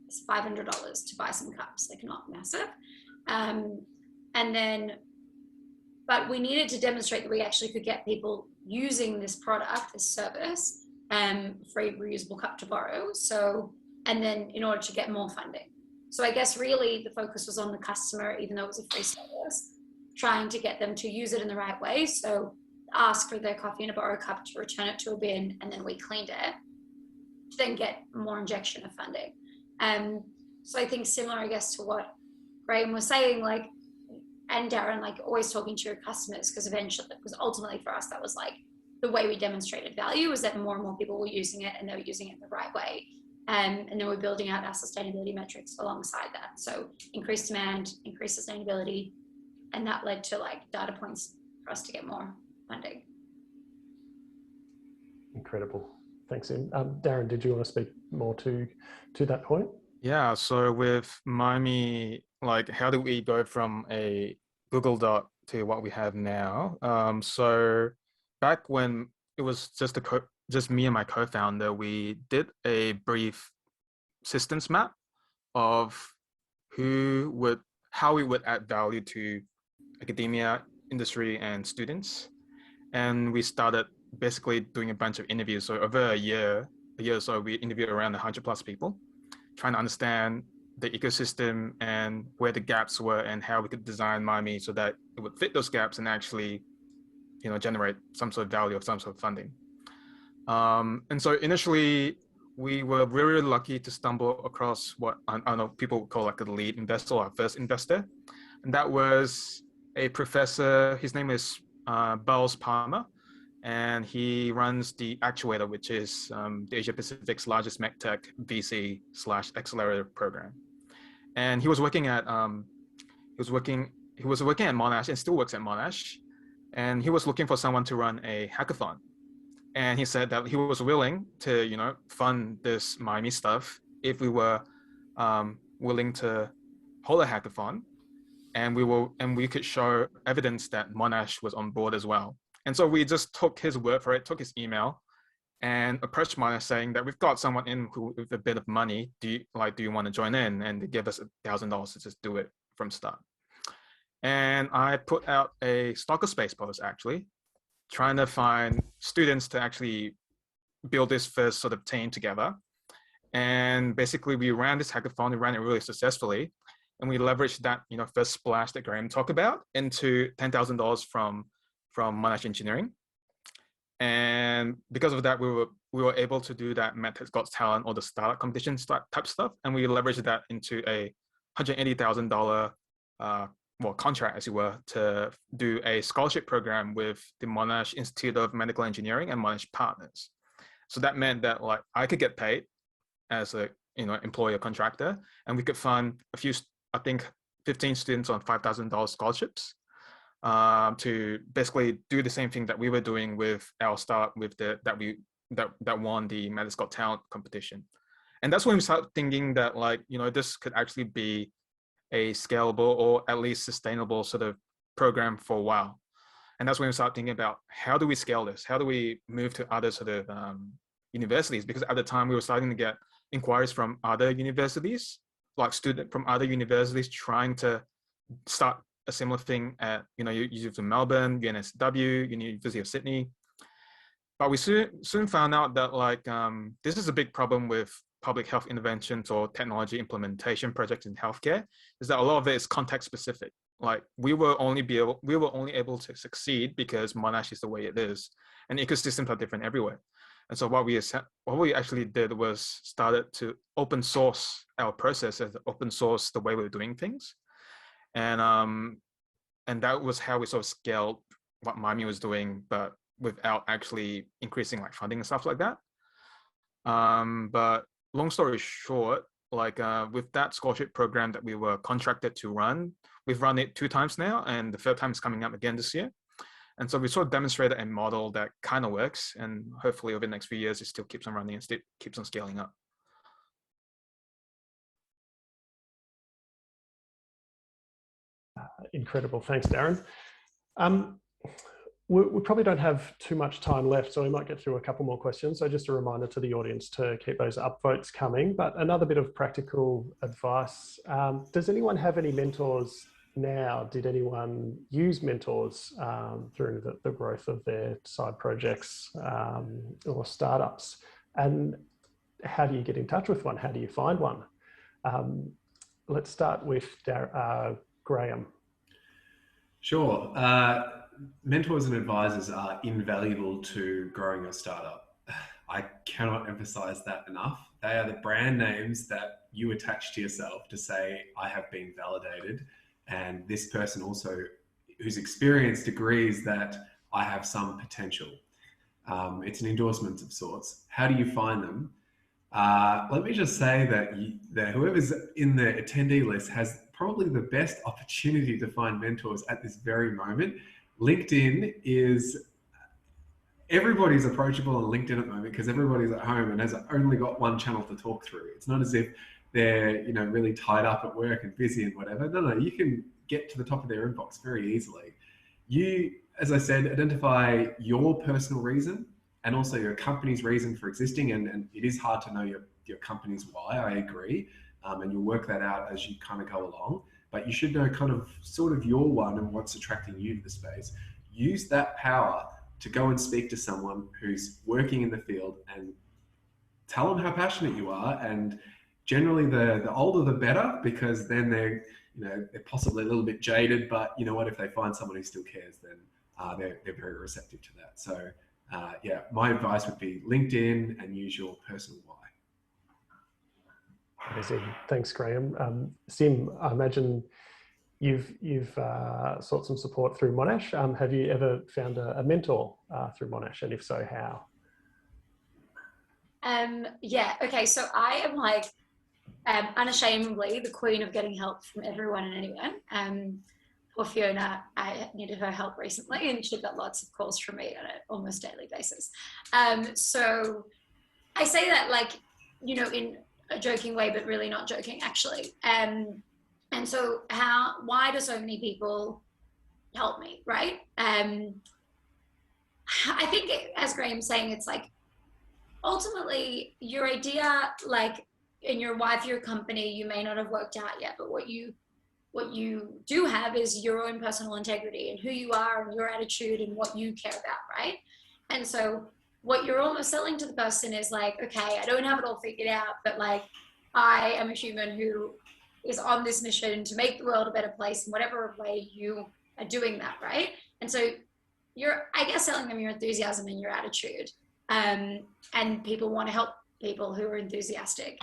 it's $500 to buy some cups, like not massive. But we needed to demonstrate that we actually could get people using this product, this service, free reusable cup to borrow. So, and then in order to get more funding. So I guess really the focus was on the customer, even though it was a free service, trying to get them to use it in the right way. So ask for their coffee in a BorrowCup, to return it to a bin, and then we cleaned it. to then get more injection of funding. So I think similar, I guess, to what Graham was saying, like, and Darren, like always talking to your customers, because eventually, because ultimately for us, that was like the way we demonstrated value, was that more and more people were using it and they were using it the right way. And then we're building out our sustainability metrics alongside that. So increased demand, increased sustainability, and that led to like data points for us to get more funding. Incredible. Thanks, Em. Darren, did you want to speak more to that point? Yeah, so with Mimey, like how do we go from a Google Doc to what we have now? So back when it was just me and my co-founder, we did a brief systems map of how we would add value to academia, industry, and students. And we started basically doing a bunch of interviews. So over a year or so, we interviewed around 100+ people, trying to understand the ecosystem and where the gaps were and how we could design Mimey so that it would fit those gaps and actually, generate some sort of value or some sort of funding. And so initially, we were really lucky to stumble across what I know people would call like a lead investor or our first investor. And that was a professor. His name is Bowles Palmer, and he runs the Actuator, which is the Asia Pacific's largest MedTech VC/accelerator program. And he was working at Monash and still works at Monash, and he was looking for someone to run a hackathon. And he said that he was willing to, fund this Mimey stuff if we were willing to hold a hackathon, and we could show evidence that Monash was on board as well. And so we just took his word for it, took his email, and approached Monash saying that we've got someone in who with a bit of money. Do you want to join in? And they give us $1,000 to just do it from start. And I put out a Stalker Space post actually, trying to find students to actually build this first sort of team together. And basically we ran this hackathon, we ran it really successfully. And we leveraged that, first splash that Graham talked about into $10,000 from Monash Engineering. And because of that, we were able to do that MedTech Got Talent or the startup competition type stuff. And we leveraged that into a $180,000 contract, as you were, to do a scholarship program with the Monash Institute of Medical Engineering and Monash partners. So that meant that like I could get paid as a employer contractor, and we could fund a few, I think 15 students on $5,000 scholarships to basically do the same thing that we were doing with our startup that won the MedTech Got Talent competition. And that's when we started thinking that this could actually be a scalable or at least sustainable sort of program for a while. And that's when we started thinking about how do we scale this? How do we move to other sort of universities? Because at the time we were starting to get inquiries from other universities, like students from other universities trying to start a similar thing at, University of Melbourne, UNSW, University of Sydney. But we soon found out that this is a big problem with public health interventions or technology implementation projects in healthcare, is that a lot of it is context specific. Like we were only able to succeed because Monash is the way it is, and ecosystems are different everywhere. And so what we actually did was started to open source our processes, open source the way we were doing things, and that was how we sort of scaled what Mimey was doing, but without actually increasing like funding and stuff like that. But long story short, with that scholarship program that we were contracted to run, we've run it 2 times now, and the 3rd time is coming up again this year. And so we sort of demonstrated a model that kind of works, and hopefully over the next few years, it still keeps on running and still keeps on scaling up. Incredible. Thanks, Darren. We probably don't have too much time left, so we might get through a couple more questions. So just a reminder to the audience to keep those upvotes coming. But another bit of practical advice. Does anyone have any mentors now? Did anyone use mentors during the growth of their side projects or startups? And how do you get in touch with one? How do you find one? Let's start with Graham. Sure. Mentors and advisors are invaluable to growing a startup. I cannot emphasize that enough. They are the brand names that you attach to yourself to say, I have been validated. And this person also, who's experienced, agrees that I have some potential. It's an endorsement of sorts. How do you find them? Let me just say that whoever's in the attendee list has probably the best opportunity to find mentors at this very moment. LinkedIn is, everybody's approachable on LinkedIn at the moment because everybody's at home and has only got one channel to talk through. It's not as if they're, you know, really tied up at work and busy and whatever. No, you can get to the top of their inbox very easily. You, as I said, identify your personal reason and also your company's reason for existing. And it is hard to know your company's why, I agree. And you'll work that out as you kind of go along. But you should know kind of sort of your one and what's attracting you to the space. Use that power to go and speak to someone who's working in the field and tell them how passionate you are. And generally the older the better, because then they're possibly a little bit jaded, but you know what, if they find someone who still cares, then they're very receptive to that. So yeah, my advice would be LinkedIn and use your personal why. Amazing. Thanks, Graham. Sim, I imagine you've sought some support through Monash. Have you ever found a mentor through Monash, and if so, how? Yeah. Okay. So I am like unashamedly the queen of getting help from everyone and anyone. Poor Fiona, I needed her help recently, and she got lots of calls from me on an almost daily basis. So I say that like, you know, in a joking way, but really not joking actually. And so why do so many people help me, right? I think as Graham's saying, it's like, ultimately your idea, like in your why for your company, you may not have worked out yet, but what you do have is your own personal integrity and who you are and your attitude and what you care about, right? And so what you're almost selling to the person is like, okay, I don't have it all figured out, but like, I am a human who is on this mission to make the world a better place in whatever way you are doing that, right? And so you're, I guess, selling them your enthusiasm and your attitude. And people want to help people who are enthusiastic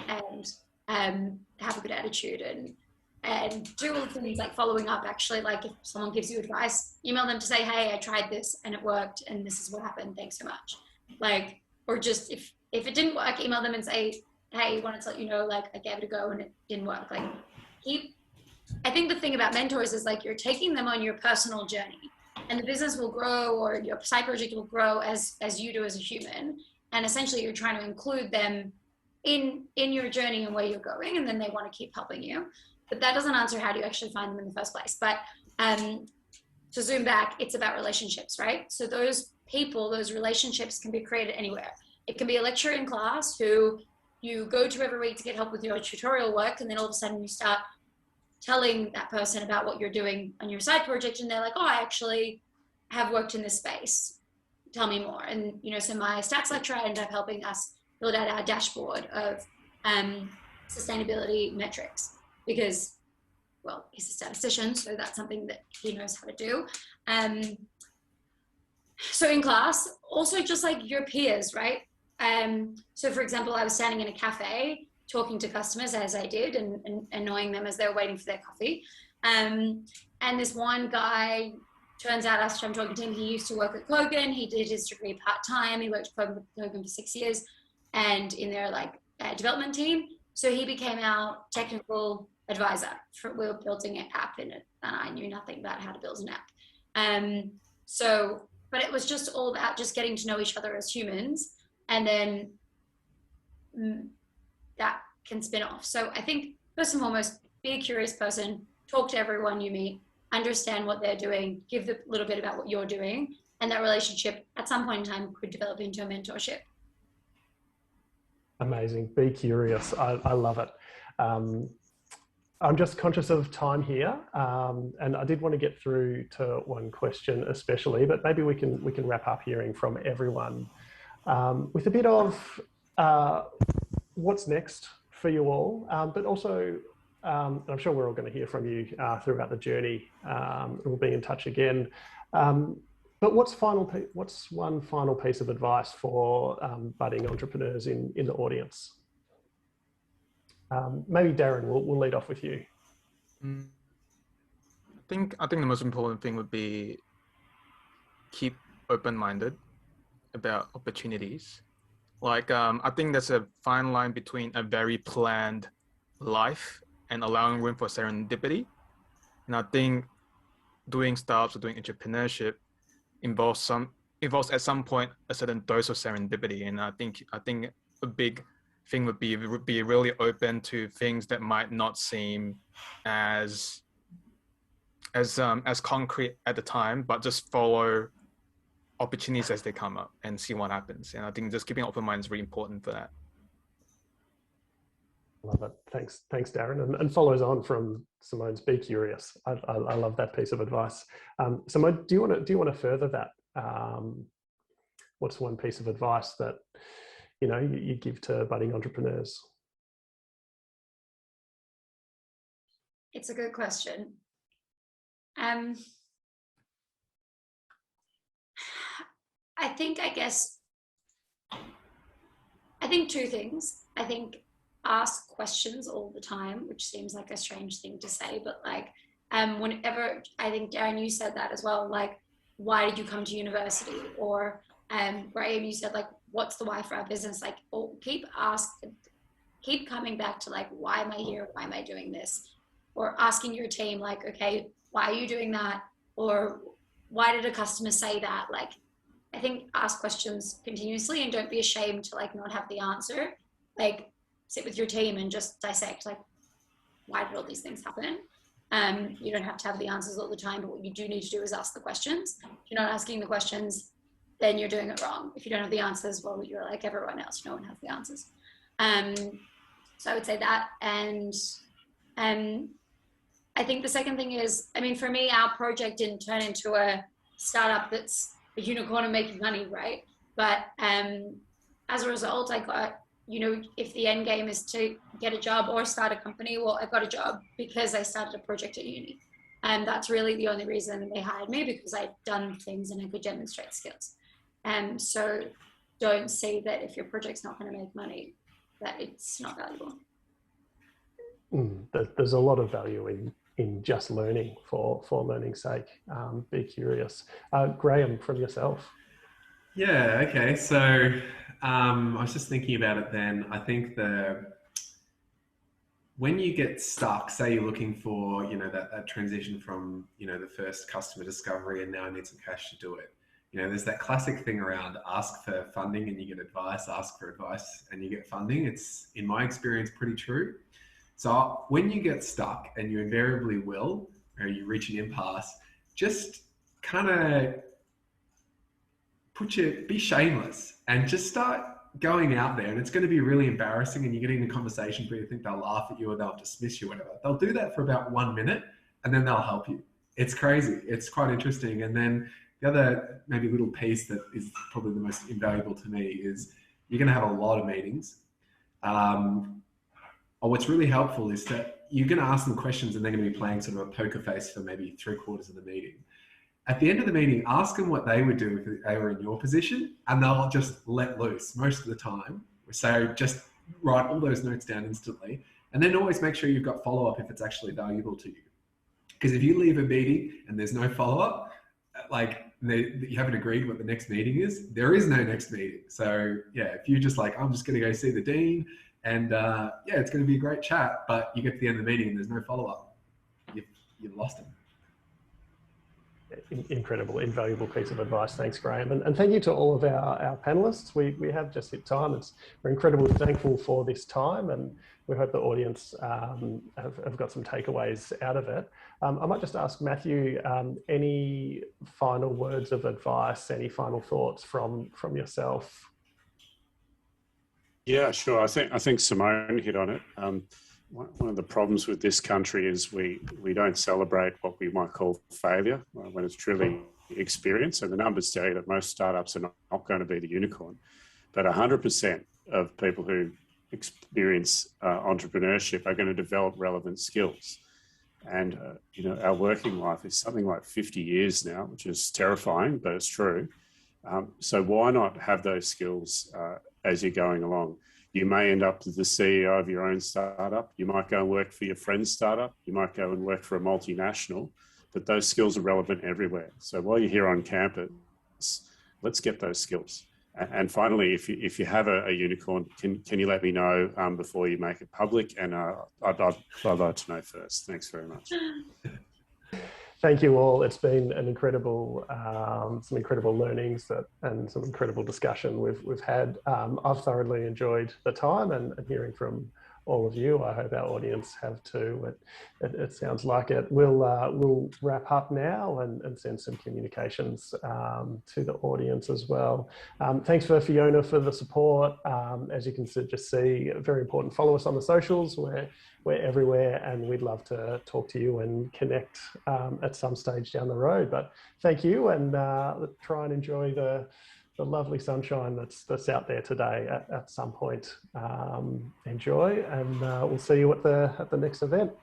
and have a good attitude and do all the things like following up. Actually, like if someone gives you advice, email them to say, hey, I tried this and it worked and this is what happened, thanks so much. Like, or just if it didn't work, email them and say, hey, wanted to let you know, like I gave it a go and it didn't work. Like I think the thing about mentors is like you're taking them on your personal journey, and the business will grow or your side project will grow as you do as a human. And essentially you're trying to include them in your journey and where you're going, and then they want to keep helping you. But that doesn't answer how do you actually find them in the first place. But to zoom back, it's about relationships, right? So those people, those relationships can be created anywhere. It can be a lecturer in class who you go to every week to get help with your tutorial work, and then all of a sudden you start telling that person about what you're doing on your side project, and they're like, oh, I actually have worked in this space, tell me more. And you know, so my stats lecturer ended up helping us build out our dashboard of sustainability metrics, because, well, he's a statistician, so that's something that he knows how to do. So in class, also just like your peers, right? So for example, I was standing in a cafe talking to customers as I did and annoying them as they were waiting for their coffee. And this one guy, turns out after I'm talking to him, he used to work at Kogan. He did his degree part-time. He worked at Kogan for 6 years and in their like development team. So he became our technical advisor. We were building an app in it, and I knew nothing about how to build an app. But it was just all about just getting to know each other as humans, and then that can spin off. So I think first and foremost, be a curious person, talk to everyone you meet, understand what they're doing, give a little bit about what you're doing, and that relationship at some point in time could develop into a mentorship. Amazing. Be curious. I love it. I'm just conscious of time here, and I did want to get through to one question especially, but maybe we can wrap up hearing from everyone with a bit of what's next for you all, but also I'm sure we're all going to hear from you throughout the journey. We'll be in touch again. But what's one final piece of advice for budding entrepreneurs in the audience? Maybe Darren, we'll lead off with you. I think the most important thing would be keep open-minded about opportunities. Like, I think there's a fine line between a very planned life and allowing room for serendipity. And I think doing startups or doing entrepreneurship involves at some point a certain dose of serendipity. And I think a big thing would be really open to things that might not seem as concrete at the time, but just follow opportunities as they come up and see what happens. And I think just keeping an open mind is really important for that. Love it. Thanks, Darren. And follows on from Simone's "Be curious." I love that piece of advice. Simone, do you want to further that? What's one piece of advice that you give to budding entrepreneurs? It's a good question. I think two things. I think ask questions all the time, which seems like a strange thing to say, but like whenever, I think Darren, you said that as well, like, why did you come to university? Or Graham, you said like, what's the why for our business? Like, keep coming back to like, why am I here? Why am I doing this? Or asking your team like, okay, why are you doing that? Or why did a customer say that? Like, I think ask questions continuously and don't be ashamed to like not have the answer. Like, sit with your team and just dissect like, why did all these things happen? You don't have to have the answers all the time, but what you do need to do is ask the questions. If you're not asking the questions, then you're doing it wrong. If you don't have the answers, well, you're like everyone else. No one has the answers. So I would say that. And I think the second thing is, I mean, for me, our project didn't turn into a startup that's a unicorn and making money, right? But as a result, I got, if the end game is to get a job or start a company, well, I got a job because I started a project at uni. And that's really the only reason they hired me, because I'd done things and I could demonstrate skills. So don't say that if your project's not going to make money, that it's not valuable. There's a lot of value in just learning for learning's sake. Be curious. Graham, from yourself. Yeah, okay. So I was just thinking about it then. I think when you get stuck, say you're looking for, that transition from, the first customer discovery and now I need some cash to do it. There's that classic thing around ask for funding and you get advice, ask for advice and you get funding. It's, in my experience, pretty true. So when you get stuck, and you invariably will, or you reach an impasse, just kind of be shameless and just start going out there. And it's going to be really embarrassing, and you're getting in a conversation where you think they'll laugh at you or they'll dismiss you, whatever. They'll do that for about 1 minute and then they'll help you. It's crazy. It's quite interesting. And then the other maybe little piece that is probably the most invaluable to me is you're going to have a lot of meetings. What's really helpful is that you're going to ask them questions and they're going to be playing sort of a poker face for maybe 3/4 of the meeting. At the end of the meeting, ask them what they would do if they were in your position, and they'll just let loose most of the time. So just write all those notes down instantly, and then always make sure you've got follow-up if it's actually valuable to you. Because if you leave a meeting and there's no follow-up, like you haven't agreed what the next meeting is, there is no next meeting. So yeah, if you're just like, I'm just going to go see the dean, and it's going to be a great chat, but you get to the end of the meeting and there's no follow-up, you've lost him. Incredible, invaluable piece of advice. Thanks, Graham. And thank you to all of our panelists. We have just hit time. We're incredibly thankful for this time, and we hope the audience have got some takeaways out of it. I might just ask Matthew, any final words of advice, any final thoughts from yourself? Yeah, sure. I think Simone hit on it. One of the problems with this country is we don't celebrate what we might call failure when it's truly experience. And the numbers tell you that most startups are not going to be the unicorn. But 100% of people who experience entrepreneurship are going to develop relevant skills. And, you know, our working life is something like 50 years now, which is terrifying, but it's true. So why not have those skills as you're going along? You may end up as the CEO of your own startup. You might go and work for your friend's startup. You might go and work for a multinational, but those skills are relevant everywhere. So while you're here on campus, let's get those skills. And finally, if you have a unicorn, can you let me know before you make it public? And I'd like to know first. Thanks very much. Thank you all. It's been an incredible, some incredible learnings and some incredible discussion we've had. I've thoroughly enjoyed the time and hearing from all of you. I hope our audience have too. It sounds like it. We'll wrap up now and send some communications to the audience as well. Thanks for Fiona for the support. As you can just see, very important. Follow us on the socials. We're everywhere, and we'd love to talk to you and connect at some stage down the road. But thank you, and try and enjoy the lovely sunshine that's out there today at some point. Enjoy, and we'll see you at the next event.